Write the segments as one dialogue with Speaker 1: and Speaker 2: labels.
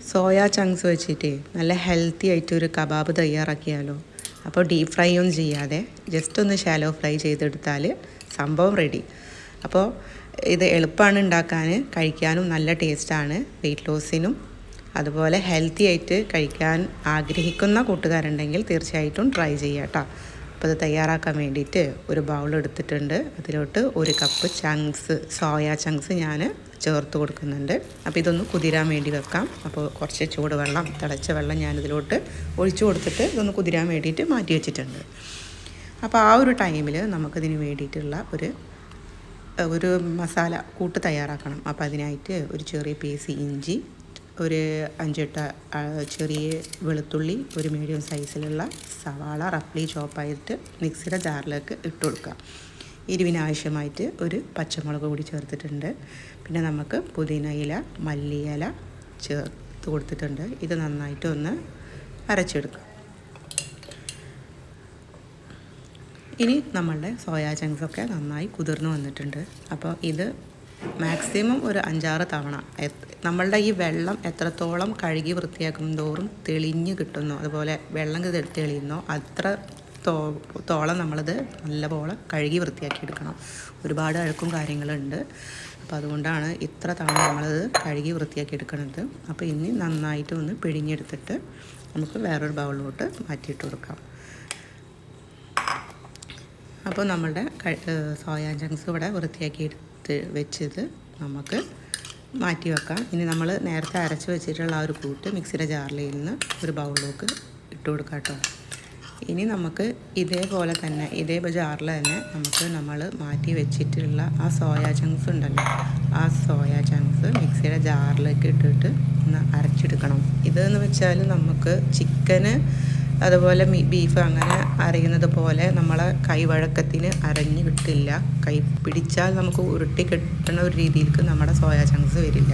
Speaker 1: Soya chunks വെച്ചിട്ട് നല്ല healthy ആയിട്ടൊരു കബാബ് തയ്യാറാക്കിയാലോ. അപ്പോൾ ഡീപ്പ് ഫ്രൈ ഒന്നും ചെയ്യാതെ ജസ്റ്റ് ഒന്ന് ഷാലോ ഫ്രൈ ചെയ്തെടുത്താൽ സംഭവം റെഡി. അപ്പോൾ ഇത് എളുപ്പമാണ് ഉണ്ടാക്കാൻ, കഴിക്കാനും നല്ല ടേസ്റ്റാണ്. വെയിറ്റ് ലോസിനും അതുപോലെ ഹെൽത്തി ആയിട്ട് കഴിക്കാൻ ആഗ്രഹിക്കുന്ന കൂട്ടുകാരുണ്ടെങ്കിൽ തീർച്ചയായിട്ടും ട്രൈ ചെയ്യാം കേട്ടോ. അപ്പോൾ ഇത് തയ്യാറാക്കാൻ വേണ്ടിയിട്ട് ഒരു ബൗൾ എടുത്തിട്ടുണ്ട്. അതിലോട്ട് 1 കപ്പ് സോയാ ചങ്ക്സ് ഞാൻ ചേർത്ത് കൊടുക്കുന്നുണ്ട്. അപ്പോൾ ഇതൊന്ന് കുതിരാൻ വേണ്ടി വെക്കാം. അപ്പോൾ കുറച്ച് ചൂടുവെള്ളം, തിളച്ച വെള്ളം ഞാനിതിലോട്ട് ഒഴിച്ചു കൊടുത്തിട്ട് ഇതൊന്ന് കുതിരാൻ വേണ്ടിയിട്ട് മാറ്റി വെച്ചിട്ടുണ്ട്. അപ്പോൾ ആ ഒരു ടൈമിൽ നമുക്കിതിന് വേണ്ടിയിട്ടുള്ള ഒരു മസാല കൂട്ട് തയ്യാറാക്കണം. അപ്പോൾ അതിനായിട്ട് ഒരു ചെറിയ പീസ് ഇഞ്ചി, ഒരു 5-8 ചെറിയ വെളുത്തുള്ളി, ഒരു മീഡിയം സൈസിലുള്ള സവാള റഫ്ലി ചോപ്പായിട്ട് മിക്സിയുടെ ജാറിലേക്ക് ഇട്ട് കൊടുക്കുക. എരിവിനാവശ്യമായിട്ട് ഒരു പച്ചമുളക് കൂടി ചേർത്തിട്ടുണ്ട്. പിന്നെ നമുക്ക് പുതിന ഇല, മല്ലിയില ചേർത്ത് കൊടുത്തിട്ടുണ്ട്. ഇത് നന്നായിട്ട് ഒന്ന് അരച്ചെടുക്കുക. ഇനി നമ്മളുടെ സോയാ ചങ്ക്സൊക്കെ നന്നായി കുതിർന്ന് വന്നിട്ടുണ്ട്. അപ്പോൾ ഇത് മാക്സിമം ഒരു 5-6 തവണ നമ്മളുടെ ഈ വെള്ളം എത്രത്തോളം കഴുകി വൃത്തിയാക്കും തോറും തെളിഞ്ഞ് കിട്ടുന്നു, അതുപോലെ വെള്ളം തെളിയുന്നോ അത്രത്തോളം നമ്മളിത് നല്ലപോലെ കഴുകി വൃത്തിയാക്കി എടുക്കണം. ഒരുപാട് അഴുക്കും കാര്യങ്ങളുണ്ട്. അപ്പോൾ അതുകൊണ്ടാണ് ഇത്ര തവണ നമ്മളത് കഴുകി വൃത്തിയാക്കി എടുക്കുന്നത്. അപ്പോൾ ഇനി നന്നായിട്ട് ഒന്ന് പിഴിഞ്ഞെടുത്തിട്ട് നമുക്ക് വേറൊരു ബൗളിലോട്ട് മാറ്റിയിട്ട് കൊടുക്കാം. അപ്പോൾ നമ്മളുടെ സോയാ ചങ്ക്സ് ഇവിടെ വൃത്തിയാക്കി വെച്ചത് നമുക്ക് മാറ്റി വെക്കാം. ഇനി നമ്മൾ നേരത്തെ അരച്ച് വെച്ചിട്ടുള്ള ആ ഒരു കൂട്ട് മിക്സിയുടെ ജാറിൽ നിന്ന് ഒരു ബൗളിലേക്ക് ഇട്ട് കൊടുക്കാം കേട്ടോ. ഇനി നമുക്ക് ഇതേപോലെ തന്നെ ഇതേ ജാറിൽ തന്നെ നമ്മൾ മാറ്റി വെച്ചിട്ടുള്ള ആ സോയാ ചങ്ക്സ് ഉണ്ടല്ലോ, ആ സോയാ ചങ്ക്സ് മിക്സിയുടെ ജാറിലേക്ക് ഇട്ടിട്ട് ഒന്ന് അരച്ചെടുക്കണം. ഇതെന്ന് വെച്ചാൽ നമുക്ക് ചിക്കന് അതുപോലെ ബീഫ് അങ്ങനെ അരയുന്നത് പോലെ നമ്മളെ കൈവഴക്കത്തിന് അരഞ്ഞ് കിട്ടില്ല. കൈ പിടിച്ചാൽ നമുക്ക് ഉരുട്ടി കിട്ടുന്ന ഒരു രീതിയിലേക്ക് നമ്മുടെ സോയാ ചങ്ക്സ് വരില്ല.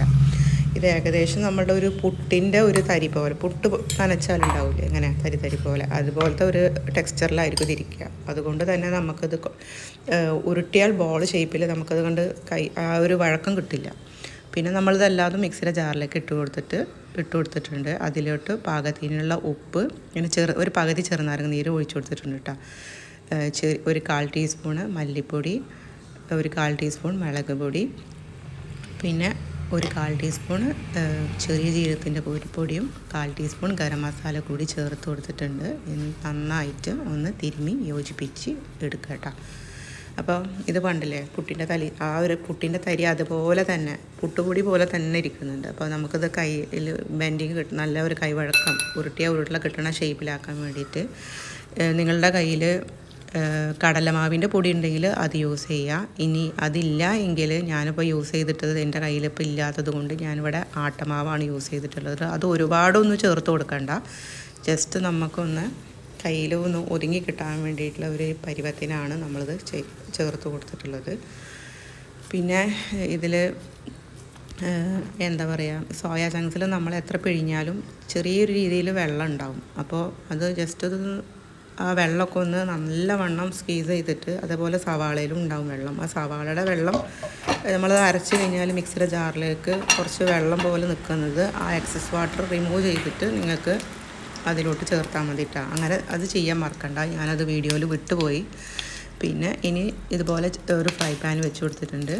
Speaker 1: ഇത് ഏകദേശം നമ്മുടെ ഒരു പുട്ടിൻ്റെ ഒരു തരി പോലെ, പുട്ട് നനച്ചാലുണ്ടാവില്ലേ ഇങ്ങനെ തരി പോലെ, അതുപോലത്തെ ഒരു ടെക്സ്ചറിലായിരിക്കും ഇതിരിക്കുക. അതുകൊണ്ട് തന്നെ നമുക്കത് ഉരുട്ടിയാൽ ബോൾ ഷേപ്പിൽ നമുക്കത് കൊണ്ട് ആ ഒരു വഴക്കം കിട്ടില്ല. പിന്നെ നമ്മളിതല്ലാതെ മിക്സിയുടെ ജാറിലേക്ക് ഇട്ട് കൊടുത്തിട്ടുണ്ട്. അതിലോട്ട് പാകത്തിനുള്ള ഉപ്പ്, ഇങ്ങനെ ഒരു പകുതി ചെറുനാരങ്ങ നീര് ഒഴിച്ചു കൊടുത്തിട്ടുണ്ട് കേട്ടോ. ഒരു 1/4 ടീസ്പൂണ് മല്ലിപ്പൊടി, ഒരു 1/4 ടീസ്പൂൺ മുളക് പൊടി, പിന്നെ ഒരു 1/4 ടീസ്പൂണ് ചെറിയ ജീരകത്തിൻ്റെ പൊടിയും 1/4 ടീസ്പൂൺ ഗരം മസാല കൂടി ചേർത്ത് കൊടുത്തിട്ടുണ്ട്. നന്നായിട്ട് ഒന്ന് തിരുമ്മി യോജിപ്പിച്ച് എടുക്കുക കേട്ടോ. അപ്പോൾ ഇത് കണ്ടില്ലേ, പുട്ടിൻ്റെ തരി അതുപോലെ തന്നെ പുട്ടുപൊടി പോലെ തന്നെ ഇരിക്കുന്നുണ്ട്. അപ്പോൾ നമുക്കിത് കയ്യിൽ ബെൻഡിങ് കിട്ടും, നല്ല ഒരു കൈവഴക്കം ഉരുട്ടില കിട്ടുന്ന ഷേപ്പിലാക്കാൻ വേണ്ടിയിട്ട് നിങ്ങളുടെ കയ്യിൽ കടലമാവിൻ്റെ പൊടി ഉണ്ടെങ്കിൽ അത് യൂസ് ചെയ്യുക. ഇനി അതില്ല എങ്കിൽ ഞാനിപ്പോൾ യൂസ് ചെയ്തിട്ടത് എൻ്റെ കയ്യിലിപ്പോൾ ഇല്ലാത്തത് കൊണ്ട് ഞാനിവിടെ ആട്ടമാവാണ് യൂസ് ചെയ്തിട്ടുള്ളത്. അത് ഒരുപാടൊന്നും ചേർത്ത് കൊടുക്കണ്ട, ജസ്റ്റ് നമുക്കൊന്ന് കയ്യിലൊന്ന് ഒതുങ്ങി കിട്ടാൻ വേണ്ടിയിട്ടുള്ള ഒരു പരുവത്തിനാണ് നമ്മളിത് ചേർത്ത് കൊടുത്തിട്ടുള്ളത്. പിന്നെ ഇതിൽ എന്താ പറയുക, സോയാ ചങ്ക്സിൽ നമ്മൾ എത്ര പിഴിഞ്ഞാലും ചെറിയൊരു രീതിയിൽ വെള്ളം ഉണ്ടാവും. അപ്പോൾ അത് ജസ്റ്റ് ആ വെള്ളമൊക്കെ ഒന്ന് നല്ലവണ്ണം സ്ക്വീസ് ചെയ്തിട്ട്, അതേപോലെ സവാളയിലും ഉണ്ടാവും വെള്ളം. ആ സവാളയുടെ വെള്ളം നമ്മൾ അരച്ച് കഴിഞ്ഞാൽ മിക്സിയുടെ ജാറിലേക്ക് കുറച്ച് വെള്ളം പോലെ നിൽക്കുന്നത്, ആ എക്സസ് വാട്ടർ റിമൂവ് ചെയ്തിട്ട് നിങ്ങൾക്ക് അതിലോട്ട് ചേർത്താൽ മതി കേട്ടോ. അങ്ങനെ അത് ചെയ്യാൻ മറക്കണ്ട, ഞാനത് വീഡിയോയിൽ വിട്ടുപോയി. പിന്നെ ഇനി ഇതുപോലെ ഒരു ഫ്രൈ പാൻ വെച്ച് കൊടുത്തിട്ടുണ്ട്.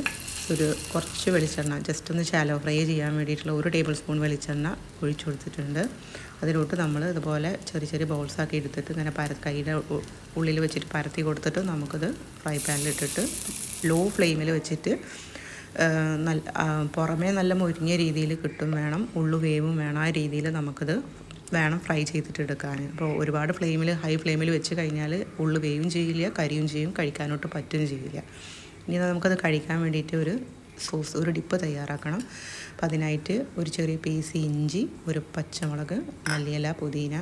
Speaker 1: കുറച്ച് വെളിച്ചെണ്ണ, ജസ്റ്റ് ഒന്ന് ഷാലോ ഫ്രൈ ചെയ്യാൻ വേണ്ടിയിട്ടുള്ള 1 ടേബിൾ സ്പൂൺ വെളിച്ചെണ്ണ ഒഴിച്ചു കൊടുത്തിട്ടുണ്ട്. അതിലോട്ട് നമ്മൾ ഇതുപോലെ ചെറിയ ബൗൾസാക്കി എടുത്തിട്ട് ഇങ്ങനെ കൈയുടെ ഉള്ളിൽ വെച്ചിട്ട് പരത്തി കൊടുത്തിട്ട് നമുക്കത് ഫ്രൈ പാനിലിട്ടിട്ട് ലോ ഫ്ലെയിമിൽ വെച്ചിട്ട് പുറമേ നല്ല മുരിഞ്ഞ രീതിയിൽ കിട്ടും വേണം, ഉള്ളു വേവും വേണം, ആ രീതിയിൽ നമുക്കത് വേണം ഫ്രൈ ചെയ്തിട്ട് എടുക്കാൻ. അപ്പോൾ ഒരുപാട് ഹൈ ഫ്ലെയിമിൽ വെച്ച് കഴിഞ്ഞാൽ ഉള്ളു വേവും ചെയ്യില്ല, കരിയും ചെയ്യും, കഴിക്കാനോട്ട് പറ്റുകയും ചെയ്യില്ല. ഇനി നമുക്കത് കഴിക്കാൻ വേണ്ടിയിട്ട് ഒരു ഡിപ്പ് തയ്യാറാക്കണം. അപ്പോൾ അതിനായിട്ട് ഒരു ചെറിയ പീസ് ഇഞ്ചി, ഒരു പച്ചമുളക്, മല്ലിയില, പുതിന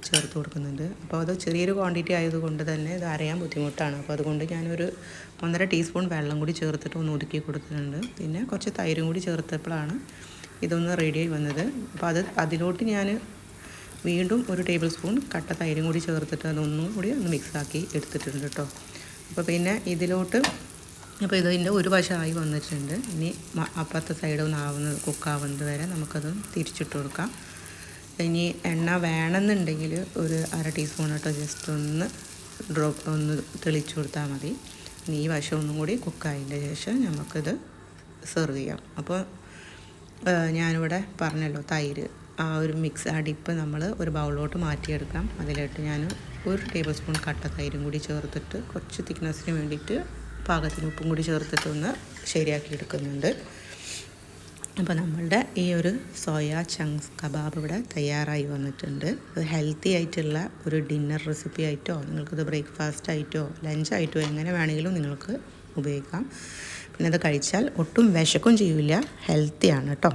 Speaker 1: ചേർത്ത് കൊടുക്കുന്നുണ്ട്. അപ്പോൾ അത് ചെറിയൊരു ക്വാണ്ടിറ്റി ആയതുകൊണ്ട് തന്നെ ഇത് അരയാൻ ബുദ്ധിമുട്ടാണ്. അപ്പോൾ അതുകൊണ്ട് ഞാനൊരു 1.5 ടീസ്പൂൺ വെള്ളം കൂടി ചേർത്തിട്ട് ഒന്ന് ഒതുക്കി കൊടുക്കുന്നുണ്ട്. പിന്നെ കുറച്ച് തൈരും കൂടി ചേർത്തപ്പോഴാണ് ഇതൊന്ന് റെഡിയായി വന്നത്. അപ്പോൾ അതിലോട്ട് ഞാൻ വീണ്ടും 1 ടേബിൾ സ്പൂൺ കട്ട തൈരും കൂടി ചേർത്തിട്ട് അതൊന്നും കൂടി ഒന്ന് മിക്സാക്കി എടുത്തിട്ടുണ്ട് കേട്ടോ. അപ്പോൾ പിന്നെ ഇതിലോട്ട് അപ്പോൾ ഇതിൻ്റെ ഒരു വശമായി വന്നിട്ടുണ്ട്. ഇനി അപ്പുറത്തെ സൈഡ് ഒന്ന് കുക്കാവുന്നത് വരെ നമുക്കത് തിരിച്ചിട്ട് കൊടുക്കാം. ഇനി എണ്ണ വേണമെന്നുണ്ടെങ്കിൽ ഒരു 1/2 ടീസ്പൂൺ ഇട്ടോ ജസ്റ്റ് ഒന്ന് തെളിച്ചു കൊടുത്താൽ മതി. ഇനി ഈ വശം ഒന്നും കൂടി കുക്കായതിൻ്റെ ശേഷം നമുക്കിത് സെർവ് ചെയ്യാം. അപ്പോൾ ഞാനിവിടെ പറഞ്ഞല്ലോ തൈര്, ആ ഒരു മിക്സ് അടിപ്പ് നമ്മൾ ഒരു ബൗളിലോട്ട് മാറ്റിയെടുക്കാം. അതിലിട്ട് ഞാൻ 1 ടേബിൾ സ്പൂൺ കട്ട തൈരും കൂടി ചേർത്തിട്ട് കുറച്ച് തിക്നെസ്സിന് വേണ്ടിയിട്ട് പാകത്തിന് ഉപ്പും കൂടി ചേർത്തിട്ട് ഒന്ന് ശരിയാക്കി എടുക്കുന്നുണ്ട്. അപ്പോൾ നമ്മളുടെ ഈ ഒരു സോയ ചങ്ക്സ് കബാബ് ഇവിടെ തയ്യാറായി വന്നിട്ടുണ്ട്. ഇത് ഹെൽത്തി ആയിട്ടുള്ള ഒരു ഡിന്നർ റെസിപ്പി ആയിട്ടോ നിങ്ങൾക്കത് ബ്രേക്ക്ഫാസ്റ്റ് ആയിട്ടോ ലഞ്ചായിട്ടോ എങ്ങനെ വേണമെങ്കിലും നിങ്ങൾക്ക് ഉപയോഗിക്കാം. പിന്നെ അത് കഴിച്ചാൽ ഒട്ടും വിശക്കും ചെയ്യില്ല, ഹെൽത്തിയാണ് കേട്ടോ.